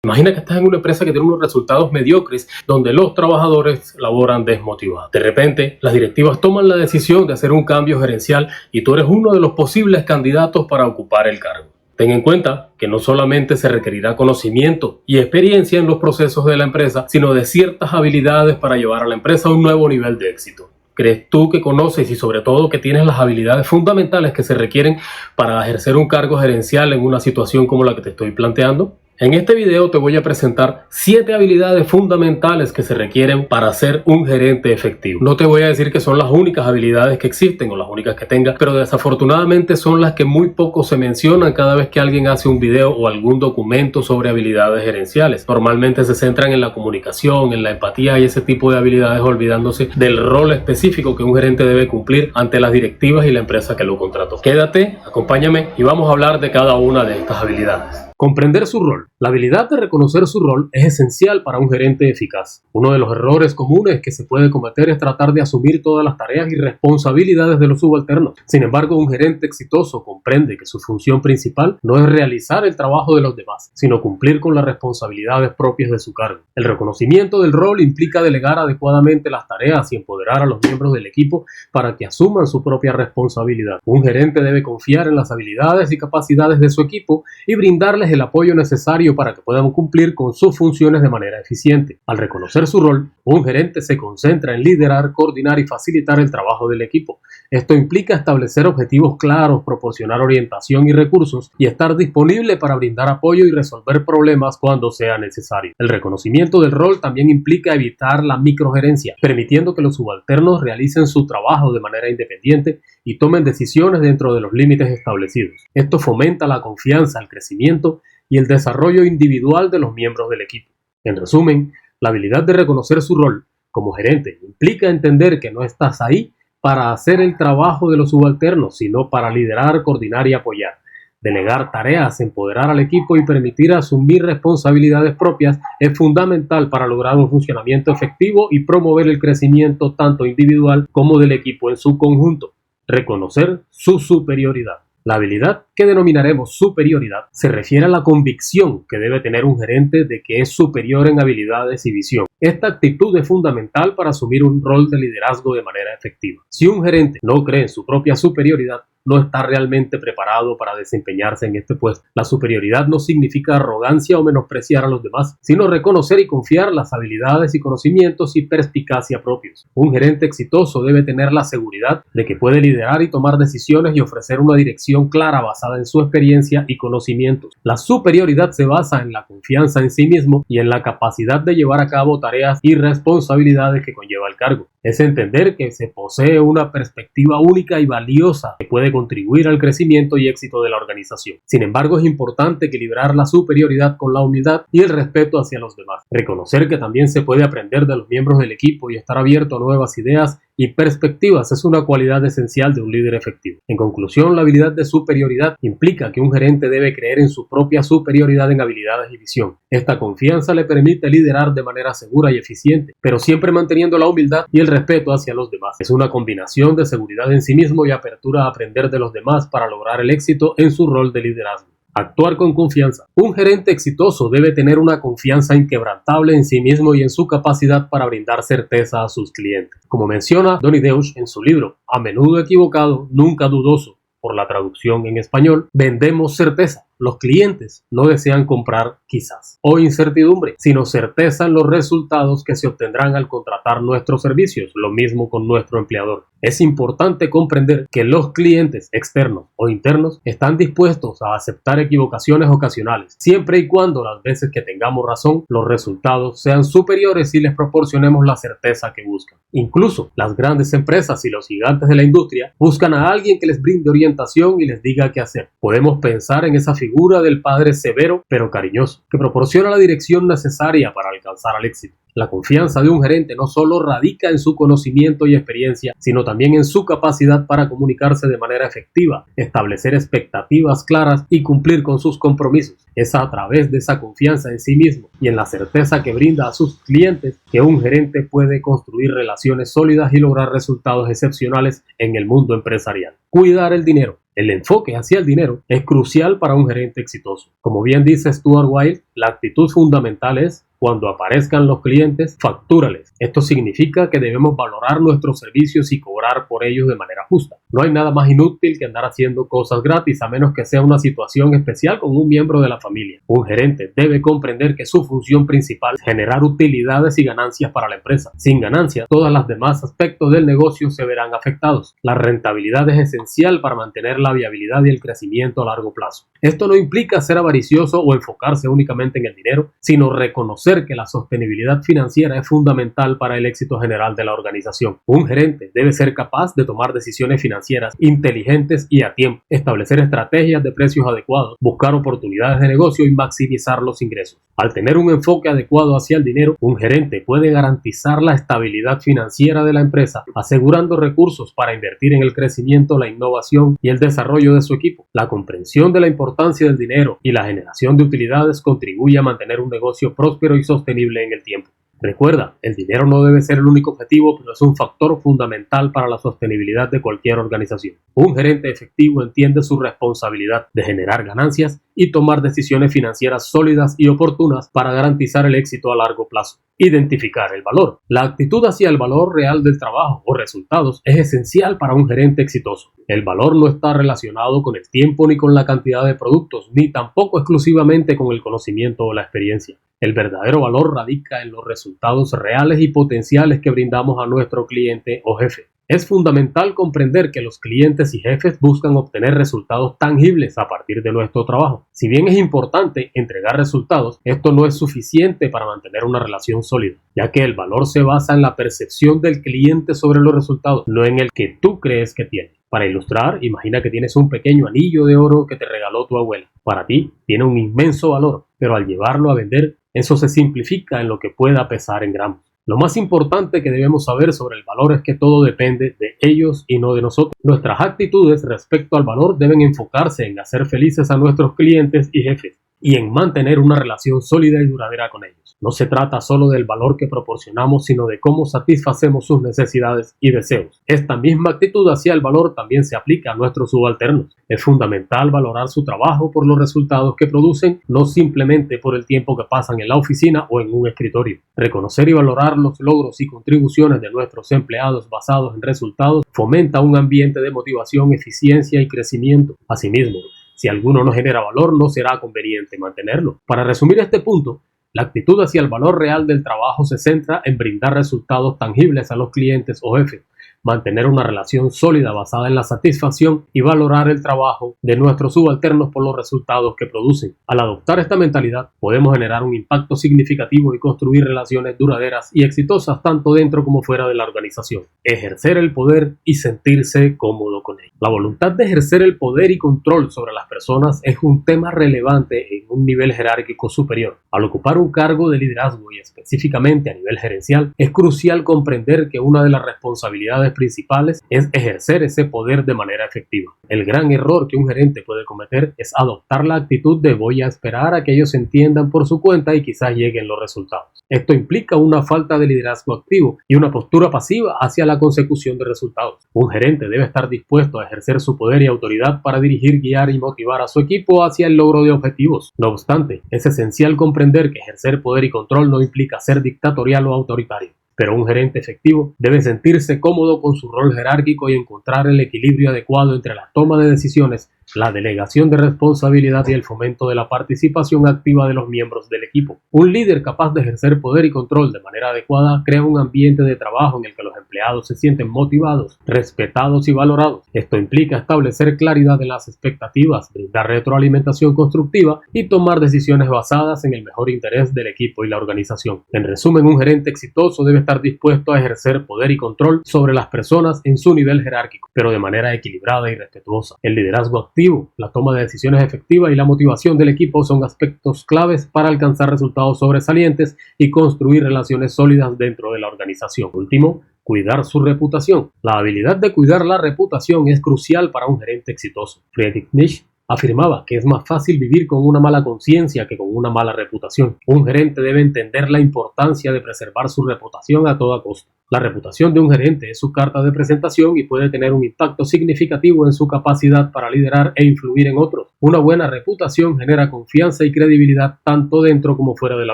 Imagina que estás en una empresa que tiene unos resultados mediocres, donde los trabajadores laboran desmotivados. De repente, las directivas toman la decisión de hacer un cambio gerencial y tú eres uno de los posibles candidatos para ocupar el cargo. Ten en cuenta que no solamente se requerirá conocimiento y experiencia en los procesos de la empresa, sino de ciertas habilidades para llevar a la empresa a un nuevo nivel de éxito. ¿Crees tú que conoces y sobre todo que tienes las habilidades fundamentales que se requieren para ejercer un cargo gerencial en una situación como la que te estoy planteando? En este video te voy a presentar 7 habilidades fundamentales que se requieren para ser un gerente efectivo. No te voy a decir que son las únicas habilidades que existen o las únicas que tengas, pero desafortunadamente son las que muy poco se mencionan cada vez que alguien hace un video o algún documento sobre habilidades gerenciales. Normalmente se centran en la comunicación, en la empatía y ese tipo de habilidades, olvidándose del rol específico que un gerente debe cumplir ante las directivas y la empresa que lo contrató. Quédate, acompáñame y vamos a hablar de cada una de estas habilidades. Comprender su rol. La habilidad de reconocer su rol es esencial para un gerente eficaz. Uno de los errores comunes que se puede cometer es tratar de asumir todas las tareas y responsabilidades de los subalternos. Sin embargo, un gerente exitoso comprende que su función principal no es realizar el trabajo de los demás, sino cumplir con las responsabilidades propias de su cargo. El reconocimiento del rol implica delegar adecuadamente las tareas y empoderar a los miembros del equipo para que asuman su propia responsabilidad. Un gerente debe confiar en las habilidades y capacidades de su equipo y brindarles el apoyo necesario para que puedan cumplir con sus funciones de manera eficiente. Al reconocer su rol, un gerente se concentra en liderar, coordinar y facilitar el trabajo del equipo. Esto implica establecer objetivos claros, proporcionar orientación y recursos y estar disponible para brindar apoyo y resolver problemas cuando sea necesario. El reconocimiento del rol también implica evitar la microgerencia, permitiendo que los subalternos realicen su trabajo de manera independiente y tomen decisiones dentro de los límites establecidos. Esto fomenta la confianza, el crecimiento y el desarrollo individual de los miembros del equipo. En resumen, la habilidad de reconocer su rol como gerente implica entender que no estás ahí para hacer el trabajo de los subalternos, sino para liderar, coordinar y apoyar. Delegar tareas, empoderar al equipo y permitir asumir responsabilidades propias es fundamental para lograr un funcionamiento efectivo y promover el crecimiento tanto individual como del equipo en su conjunto. Reconocer su superioridad. La habilidad que denominaremos superioridad se refiere a la convicción que debe tener un gerente de que es superior en habilidades y visión. Esta actitud es fundamental para asumir un rol de liderazgo de manera efectiva. Si un gerente no cree en su propia superioridad, no está realmente preparado para desempeñarse en este puesto. La superioridad no significa arrogancia o menospreciar a los demás, sino reconocer y confiar las habilidades y conocimientos y perspicacia propios. Un gerente exitoso debe tener la seguridad de que puede liderar y tomar decisiones y ofrecer una dirección clara basada en su experiencia y conocimientos. La superioridad se basa en la confianza en sí mismo y en la capacidad de llevar a cabo tareas y responsabilidades que conlleva el cargo. Es entender que se posee una perspectiva única y valiosa que puede contribuir al crecimiento y éxito de la organización. Sin embargo, es importante equilibrar la superioridad con la humildad y el respeto hacia los demás. Reconocer que también se puede aprender de los miembros del equipo y estar abierto a nuevas ideas y perspectivas es una cualidad esencial de un líder efectivo. En conclusión, la habilidad de superioridad implica que un gerente debe creer en su propia superioridad en habilidades y visión. Esta confianza le permite liderar de manera segura y eficiente, pero siempre manteniendo la humildad y el respeto hacia los demás. Es una combinación de seguridad en sí mismo y apertura a aprender de los demás para lograr el éxito en su rol de liderazgo. Actuar con confianza. Un gerente exitoso debe tener una confianza inquebrantable en sí mismo y en su capacidad para brindar certeza a sus clientes. Como menciona Donny Deutsch en su libro A menudo equivocado, nunca dudoso, por la traducción en español, vendemos certeza. Los clientes no desean comprar quizás o incertidumbre, sino certeza en los resultados que se obtendrán al contratar nuestros servicios, lo mismo con nuestro empleador. Es importante comprender que los clientes externos o internos están dispuestos a aceptar equivocaciones ocasionales, siempre y cuando las veces que tengamos razón, los resultados sean superiores y les proporcionemos la certeza que buscan. Incluso las grandes empresas y los gigantes de la industria buscan a alguien que les brinde orientación y les diga qué hacer. Podemos pensar en esa figura del padre severo pero cariñoso, que proporciona la dirección necesaria para alcanzar el éxito. La confianza de un gerente no solo radica en su conocimiento y experiencia, sino también en su capacidad para comunicarse de manera efectiva, establecer expectativas claras y cumplir con sus compromisos. Es a través de esa confianza en sí mismo y en la certeza que brinda a sus clientes que un gerente puede construir relaciones sólidas y lograr resultados excepcionales en el mundo empresarial. Cuidar el dinero. El enfoque hacia el dinero es crucial para un gerente exitoso. Como bien dice Stuart Wilde, la actitud fundamental es: cuando aparezcan los clientes, factúrales. Esto significa que debemos valorar nuestros servicios y cobrar por ellos de manera justa. No hay nada más inútil que andar haciendo cosas gratis, a menos que sea una situación especial con un miembro de la familia. Un gerente debe comprender que su función principal es generar utilidades y ganancias para la empresa. Sin ganancias, todos los demás aspectos del negocio se verán afectados. La rentabilidad es esencial para mantener la viabilidad y el crecimiento a largo plazo. Esto no implica ser avaricioso o enfocarse únicamente en el dinero, sino reconocer que la sostenibilidad financiera es fundamental para el éxito general de la organización. Un gerente debe ser capaz de tomar decisiones financieras inteligentes y a tiempo, establecer estrategias de precios adecuados, buscar oportunidades de negocio y maximizar los ingresos. Al tener un enfoque adecuado hacia el dinero, un gerente puede garantizar la estabilidad financiera de la empresa, asegurando recursos para invertir en el crecimiento, la innovación y el desarrollo de su equipo. La comprensión de la importancia del dinero y la generación de utilidades contribuye a mantener un negocio próspero y sostenible en el tiempo. Recuerda, el dinero no debe ser el único objetivo, pero es un factor fundamental para la sostenibilidad de cualquier organización. Un gerente efectivo entiende su responsabilidad de generar ganancias y tomar decisiones financieras sólidas y oportunas para garantizar el éxito a largo plazo. Identificar el valor. La actitud hacia el valor real del trabajo o resultados es esencial para un gerente exitoso. El valor no está relacionado con el tiempo ni con la cantidad de productos, ni tampoco exclusivamente con el conocimiento o la experiencia. El verdadero valor radica en los resultados reales y potenciales que brindamos a nuestro cliente o jefe. Es fundamental comprender que los clientes y jefes buscan obtener resultados tangibles a partir de nuestro trabajo. Si bien es importante entregar resultados, esto no es suficiente para mantener una relación sólida, ya que el valor se basa en la percepción del cliente sobre los resultados, no en el que tú crees que tiene. Para ilustrar, imagina que tienes un pequeño anillo de oro que te regaló tu abuela. Para ti, tiene un inmenso valor, pero al llevarlo a vender, eso se simplifica en lo que pueda pesar en gramos. Lo más importante que debemos saber sobre el valor es que todo depende de ellos y no de nosotros. Nuestras actitudes respecto al valor deben enfocarse en hacer felices a nuestros clientes y jefes y en mantener una relación sólida y duradera con ellos. No se trata solo del valor que proporcionamos, sino de cómo satisfacemos sus necesidades y deseos. Esta misma actitud hacia el valor también se aplica a nuestros subalternos. Es fundamental valorar su trabajo por los resultados que producen, no simplemente por el tiempo que pasan en la oficina o en un escritorio. Reconocer y valorar los logros y contribuciones de nuestros empleados basados en resultados fomenta un ambiente de motivación, eficiencia y crecimiento. Asimismo, si alguno no genera valor, no será conveniente mantenerlo. Para resumir este punto, la actitud hacia el valor real del trabajo se centra en brindar resultados tangibles a los clientes o jefes, mantener una relación sólida basada en la satisfacción y valorar el trabajo de nuestros subalternos por los resultados que producen. Al adoptar esta mentalidad, podemos generar un impacto significativo y construir relaciones duraderas y exitosas tanto dentro como fuera de la organización. Ejercer el poder y sentirse cómodo con ello. La voluntad de ejercer el poder y control sobre las personas es un tema relevante en un nivel jerárquico superior. Al ocupar un cargo de liderazgo y específicamente a nivel gerencial, es crucial comprender que una de las responsabilidades principales es ejercer ese poder de manera efectiva. El gran error que un gerente puede cometer es adoptar la actitud de voy a esperar a que ellos entiendan por su cuenta y quizás lleguen los resultados. Esto implica una falta de liderazgo activo y una postura pasiva hacia la consecución de resultados. Un gerente debe estar dispuesto a ejercer su poder y autoridad para dirigir, guiar y motivar a su equipo hacia el logro de objetivos. No obstante, es esencial comprender que ejercer poder y control no implica ser dictatorial o autoritario. Pero un gerente efectivo debe sentirse cómodo con su rol jerárquico y encontrar el equilibrio adecuado entre la toma de decisiones, la delegación de responsabilidad y el fomento de la participación activa de los miembros del equipo. Un líder capaz de ejercer poder y control de manera adecuada crea un ambiente de trabajo en el que los empleados se sienten motivados, respetados y valorados. Esto implica establecer claridad en las expectativas, brindar retroalimentación constructiva y tomar decisiones basadas en el mejor interés del equipo y la organización. En resumen, un gerente exitoso debe estar dispuesto a ejercer poder y control sobre las personas en su nivel jerárquico, pero de manera equilibrada y respetuosa. El liderazgo activo, la toma de decisiones efectiva y la motivación del equipo son aspectos claves para alcanzar resultados sobresalientes y construir relaciones sólidas dentro de la organización. Último, cuidar su reputación. La habilidad de cuidar la reputación es crucial para un gerente exitoso. Friedrich Nietzsche afirmaba que es más fácil vivir con una mala conciencia que con una mala reputación. Un gerente debe entender la importancia de preservar su reputación a toda costa. La reputación de un gerente es su carta de presentación y puede tener un impacto significativo en su capacidad para liderar e influir en otros. Una buena reputación genera confianza y credibilidad tanto dentro como fuera de la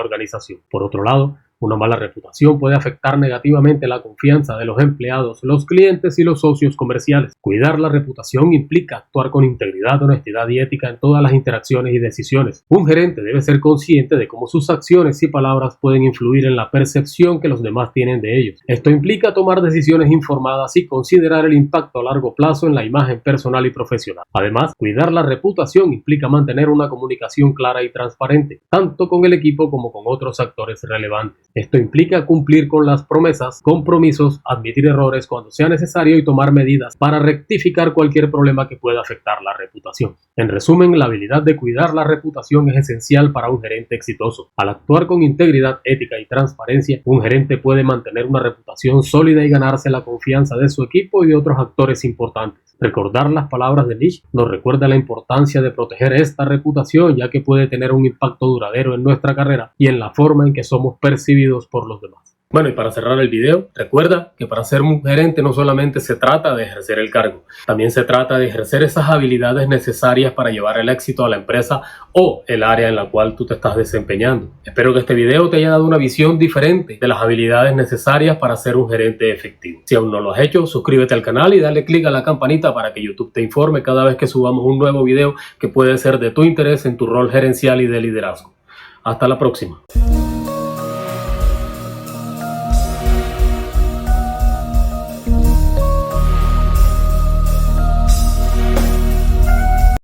organización. Por otro lado, una mala reputación puede afectar negativamente la confianza de los empleados, los clientes y los socios comerciales. Cuidar la reputación implica actuar con integridad, honestidad y ética en todas las interacciones y decisiones. Un gerente debe ser consciente de cómo sus acciones y palabras pueden influir en la percepción que los demás tienen de ellos. Esto implica tomar decisiones informadas y considerar el impacto a largo plazo en la imagen personal y profesional. Además, cuidar la reputación implica mantener una comunicación clara y transparente, tanto con el equipo como con otros actores relevantes. Esto implica cumplir con las promesas, compromisos, admitir errores cuando sea necesario y tomar medidas para rectificar cualquier problema que pueda afectar la reputación. En resumen, la habilidad de cuidar la reputación es esencial para un gerente exitoso. Al actuar con integridad, ética y transparencia, un gerente puede mantener una reputación sólida y ganarse la confianza de su equipo y de otros actores importantes. Recordar las palabras de Nietzsche nos recuerda la importancia de proteger esta reputación, ya que puede tener un impacto duradero en nuestra carrera y en la forma en que somos percibidos por los demás. Bueno, y para cerrar el video, recuerda que para ser un gerente no solamente se trata de ejercer el cargo, también se trata de ejercer esas habilidades necesarias para llevar el éxito a la empresa o el área en la cual tú te estás desempeñando. Espero que este video te haya dado una visión diferente de las habilidades necesarias para ser un gerente efectivo. Si aún no lo has hecho, suscríbete al canal y dale click a la campanita para que YouTube te informe cada vez que subamos un nuevo video que puede ser de tu interés en tu rol gerencial y de liderazgo. Hasta la próxima.